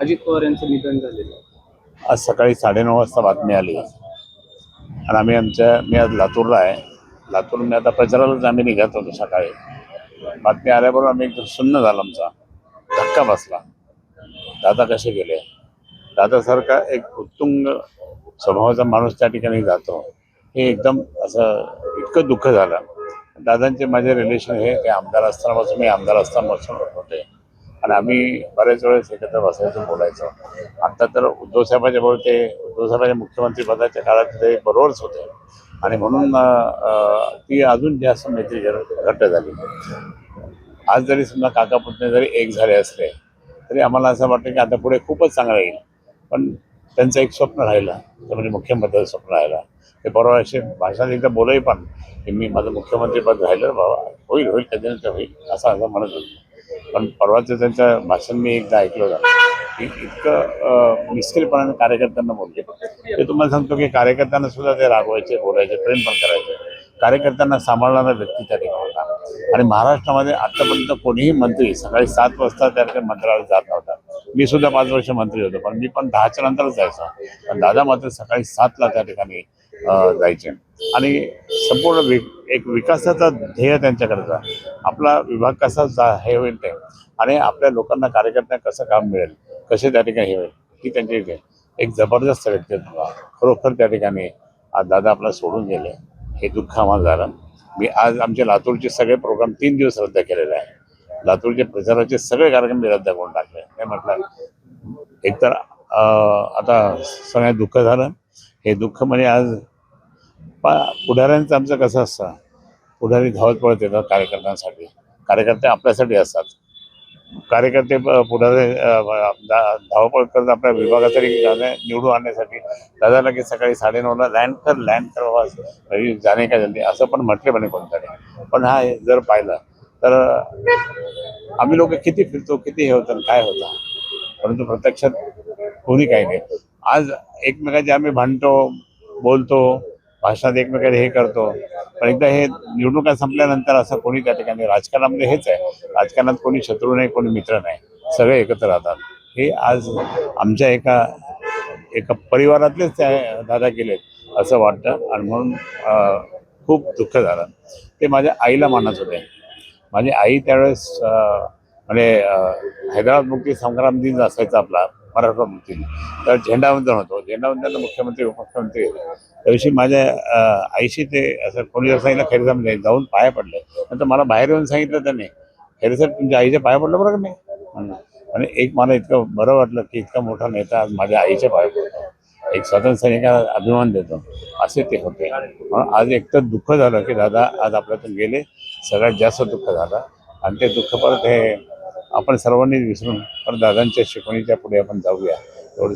अजित पवार यांचं निधन झालेलं आहे. आज सकाळी 9:30 वाजता बातमी आली आणि मी आज लातूरला आहे. लातूरून आता प्रचारालाच आम्ही निघत होतो सकाळी. बातमी आल्याबरोबर आम्ही एकदम सुन्न झाला, आमचा धक्का बसला. दादा कसे गेले? दादासारखा एक उत्तुंग स्वभावाचा माणूस त्या ठिकाणी जातो, हे एकदम असं इतकं दुःख झालं. दादांचे माझे रिलेशन हे ते आमदार असतानापासून, मी आमदार असतानापासून होते आणि आम्ही बऱ्याच वेळेस एकत्र बसायचो, बोलायचो. आता तर उद्धव साहेबांच्या मुख्यमंत्री पदाच्या काळात ते बरोबरच होते आणि म्हणून ती अजून जास्त मैत्री घट्ट झाली. आज जरी समजा काका पुतणे जरी एक झाले असले तरी आम्हाला असं वाटतं की आता पुढे खूपच चांगलं येईल. पण त्यांचं एक स्वप्न राहिलं, ते म्हणजे मुख्यमंत्र्याचं स्वप्न राहिलं. ते परवा असे भाषणात एकदा बोलही पण की मी माझं मुख्यमंत्रीपद राहिलं बाबा, होईल होईल कधी नंतर होईल असं म्हणत होतं. पण परवाचं त्यांचं भाषण मी एकदा ऐकलं होतं की इतकं निष्ठेपणाने कार्यकर्त्यांना बोलले. ते तुम्हाला सांगतो की कार्यकर्त्यांना सुद्धा ते रागवायचे, बोलायचे, प्रेम पण करायचे. कार्यकर्त्यांना सांभाळणारा व्यक्ती त्या ठिकाणी होता. आणि महाराष्ट्रामध्ये आतापर्यंत कोणीही मंत्री सकाळी 7 वाजता त्या ठिकाणी मंत्रालयात जात नव्हता. मी सुद्धा 5 वर्ष मंत्री होतो, पण मी पण 10च्या नंतरच जायचो. पण दादा मात्र सकाळी 7ला त्या ठिकाणी जायचे आणि संपूर्ण एक विकासाचा ध्येय त्यांच्याकडचा, आपला विभाग कसा हे होईल ते, आणि आपल्या लोकांना कार्यकर्त्यांना कसं काम मिळेल, कसे त्या ठिकाणी हे होईल, ही त्यांची इथे एक जबरदस्त व्यक्तित्व. खरोखर त्या ठिकाणी आज दादा आपल्याला सोडून गेले, हे दुःख आम्हाला झालं. मी आज आमचे लातूरचे सगळे प्रोग्राम 3 दिवस रद्द केलेले आहे. लातूरचे प्रचाराचे सगळे कार्यक्रम मी रद्द करून टाकले. हे म्हटलं एकतर आता सगळ्यात दुःख झालं. हे दुःख म्हणजे आज पुढाऱ्यांचं आमचं कसं असतं, पुढारी धावत पळत येतात कार्यकर्त्यांसाठी, कार्यकर्ते आपल्यासाठी असतात. कार्यकर्ते पुढारी धावपळ करत आपल्या विभागासाठी निवडून आणण्यासाठी. दादा लगेच सकाळी 9:30ला लँड कर बाबा, जाणे का जल्दी असं पण म्हटले म्हणे कोणतरी. पण हा जर पाहिलं तर आम्ही लोक किती फिरतो, किती हे होतं काय होतं, परंतु प्रत्यक्षात कोणी काही नाही. आज एकमेकांचे आम्ही भांडतो, बोलतो, भाषणात एकमेकांचे हे करतो, पण एकदा हे निवडणुका संपल्यानंतर असं कोणी त्या ठिकाणी, राजकारणामध्ये हेच आहे, राजकारणात कोणी शत्रू नाही, कोणी मित्र नाही, सगळे एकत्र राहतात. हे आज आमच्या एका एका परिवारातलेच त्या दादा गेलेत असं वाटतं आणि म्हणून खूप दुःख झालं. ते माझ्या आईला मानत होते. माझी आई त्यावेळेस म्हणजे हैदराबाद मुक्ती संग्राम दिन असायचा आपला मराठा मुक्ती, तर झेंडावंदन होतो. झेंडावंदनला मुख्यमंत्री उपमुख्यमंत्री त्या दिवशी माझ्या आईशी ते असं कोणी जर सांगितलं खैरे साहेब जाऊन पाया पडले, नंतर मला बाहेर येऊन सांगितलं त्यांनी, खैरे साहेब तुमच्या आईच्या पाया पडलं बरं का मी. आणि एक मला इतकं बरं वाटलं की इतका मोठा नेता आज माझ्या आईच्या पाया पडतो, एक स्वातंत्र्य सैनिकाला अभिमान देतो, असे ते होते. म्हणून आज एकतर दुःख झालं की दादा आज आपल्यातून गेले, सगळ्यात जास्त दुःख झालं. आणि ते दुःख परत हे आपण सर्वांनी विसरून परत दादांच्या शिकवणीच्या पुढे आपण जाऊया एवढं.